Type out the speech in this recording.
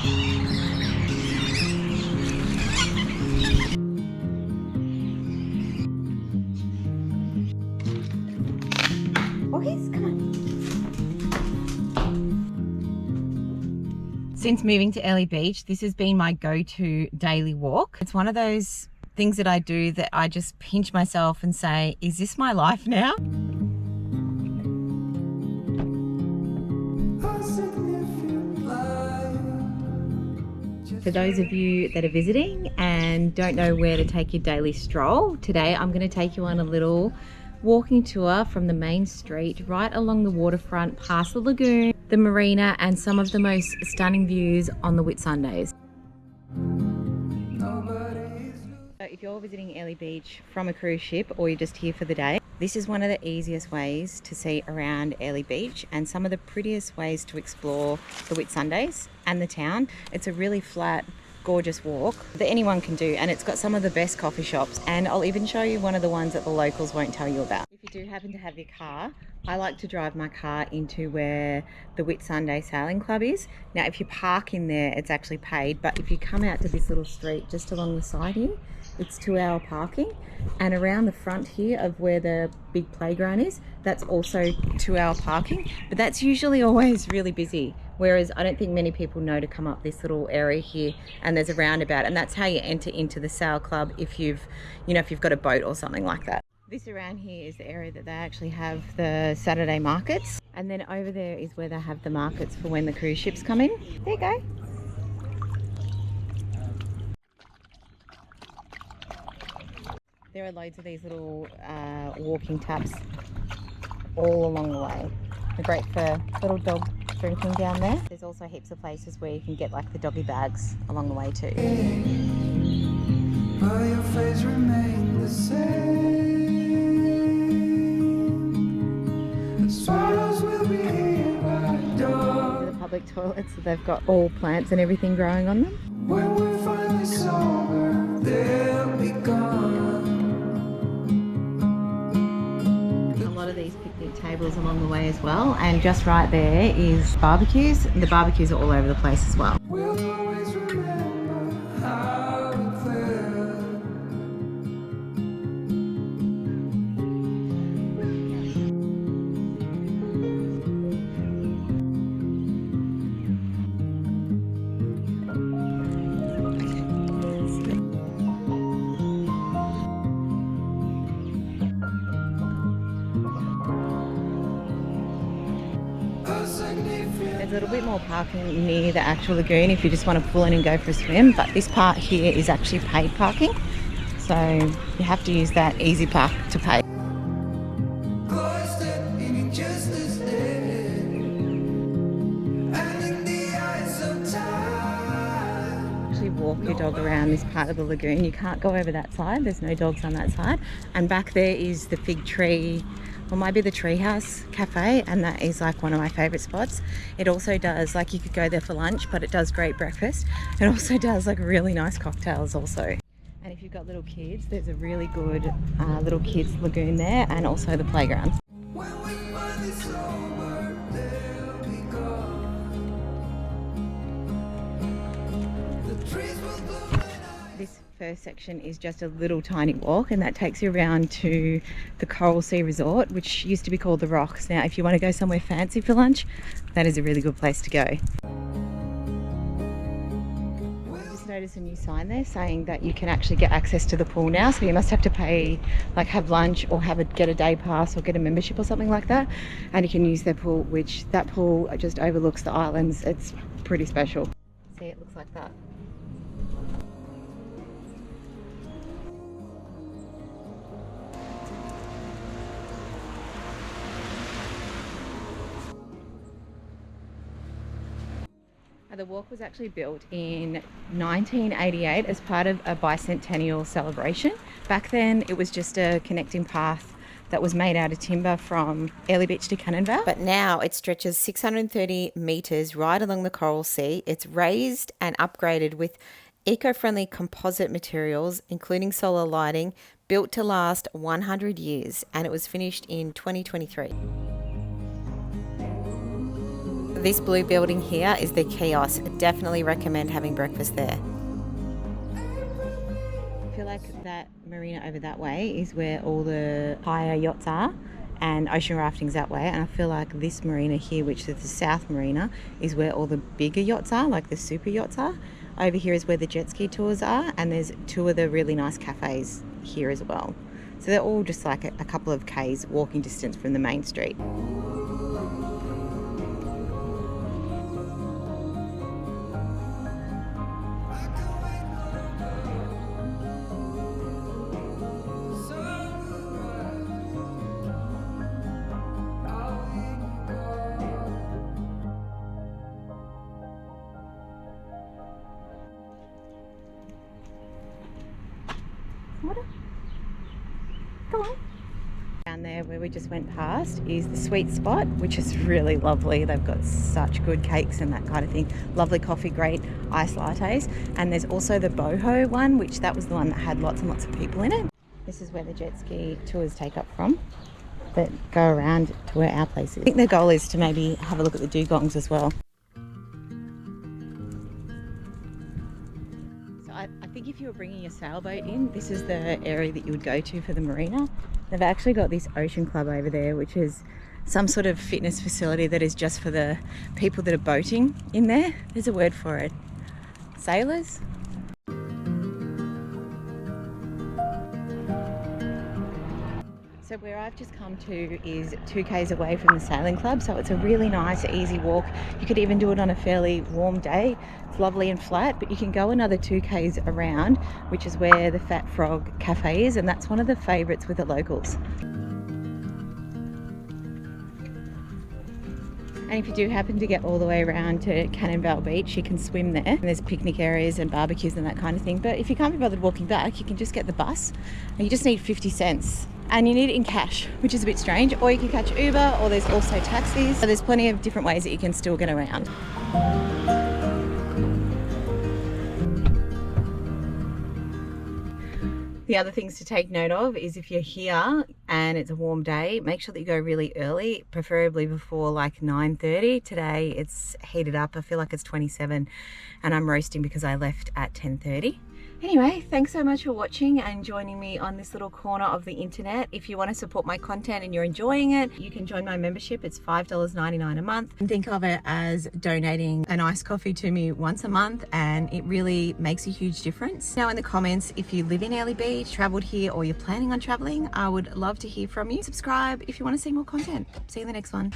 Oh, come on. Since moving to Airlie Beach, this has been my go-to daily walk. It's one of those things that I do that I just pinch myself and say, is this my life now? For those of you that are visiting and don't know where to take your daily stroll, today I'm going to take you on a little walking tour from the main street right along the waterfront, past the lagoon, the marina, and some of the most stunning views on the Whitsundays. So if you're visiting Airlie Beach from a cruise ship or you're just here for the day, this is one of the easiest ways to see around Airlie Beach and some of the prettiest ways to explore the Whitsundays and the town. It's a really flat, gorgeous walk that anyone can do, and it's got some of the best coffee shops, and I'll even show you one of the ones that the locals won't tell you about. If you do happen to have your car, I like to drive my car into where the Whitsunday Sailing Club is. Now if you park in there, it's actually paid, but if you come out to this little street just along the side here, it's 2-hour parking, and around the front here of where the big playground is, that's also 2-hour parking, but that's usually always really busy, whereas I don't think many people know to come up this little area here, and there's a roundabout, and that's how you enter into the sail club if you've got a boat or something like that. This around here is the area that they actually have the Saturday markets, and then over there is where they have the markets for when the cruise ships come in. There you go. There are loads of these little walking taps all along the way. They're great for little dogs drinking down there. There's also heaps of places where you can get like the doggy bags along the way too. But your face remained the same. The sorrows will be here by dawn. The public toilets, they've got all plants and everything growing on them. When we're finally sober, they'll be gone. These picnic tables along the way as well, and just right there is barbecues, and the barbecues are all over the place as well. We'll always remember how it felt. There's a little bit more parking near the actual lagoon if you just want to pull in and go for a swim, but this part here is actually paid parking, so you have to use that Easy Park to pay. Actually walk your dog around this part of the lagoon. You can't go over that side, there's no dogs on that side, and back there is the fig tree, or maybe the Treehouse Cafe, and that is like one of my favourite spots. It also does, like, you could go there for lunch, but it does great breakfast. It also does like really nice cocktails also. And if you've got little kids, there's a really good little kids lagoon there, and also the playground. This first section is just a little tiny walk, and that takes you around to the Coral Sea Resort, which used to be called the Rocks. Now if you want to go somewhere fancy for lunch, that is a really good place to go. I just noticed a new sign there saying that you can actually get access to the pool now, so you must have to pay, like have lunch or get a day pass or get a membership or something like that, and you can use their pool, which that pool just overlooks the islands. It's pretty special. See, it looks like that. The walk was actually built in 1988 as part of a bicentennial celebration. Back then it was just a connecting path that was made out of timber from Airlie Beach to Canonvale. But now it stretches 630 metres right along the Coral Sea. It's raised and upgraded with eco-friendly composite materials, including solar lighting, built to last 100 years, and it was finished in 2023. This blue building here is the kiosk. Definitely recommend having breakfast there. I feel like that marina over that way is where all the higher yachts are, and ocean rafting's that way. And I feel like this marina here, which is the South Marina, is where all the bigger yachts are, like the super yachts are. Over here is where the jet ski tours are, and there's two of the really nice cafes here as well. So they're all just like a couple of k's walking distance from the main street. Come on. Down there where we just went past is the Sweet Spot, which is really lovely. They've got such good cakes and that kind of thing. Lovely coffee, great iced lattes. And there's also the Boho one, which that was the one that had lots and lots of people in it. This is where the jet ski tours take up from, that go around to where our place is. I think the goal is to maybe have a look at the dugongs as well. I think if you were bringing your sailboat in, this is the area that you would go to for the marina. They've actually got this ocean club over there, which is some sort of fitness facility that is just for the people that are boating in there. There's a word for it. Sailors? So where I've just come to is 2 k's away from the sailing club, so it's a really nice easy walk. You could even do it on a fairly warm day. It's lovely and flat, but you can go another 2 k's around, which is where the Fat Frog Cafe is, and that's one of the favourites with the locals. And if you do happen to get all the way around to Cannonbell Beach, you can swim there. And there's picnic areas and barbecues and that kind of thing. But if you can't be bothered walking back, you can just get the bus. And you just need 50 cents. And you need it in cash, which is a bit strange. Or you can catch Uber, or there's also taxis. So there's plenty of different ways that you can still get around. The other things to take note of is if you're here and it's a warm day, make sure that you go really early, preferably before like 9:30. Today it's heated up. I feel like it's 27 and I'm roasting because I left at 10:30. Anyway, thanks so much for watching and joining me on this little corner of the internet. If you want to support my content and you're enjoying it, you can join my membership. It's $5.99 a month. And think of it as donating an iced coffee to me once a month, and it really makes a huge difference. Now in the comments, if you live in Airlie Beach, traveled here, or you're planning on traveling, I would love to hear from you. Subscribe if you want to see more content. See you in the next one.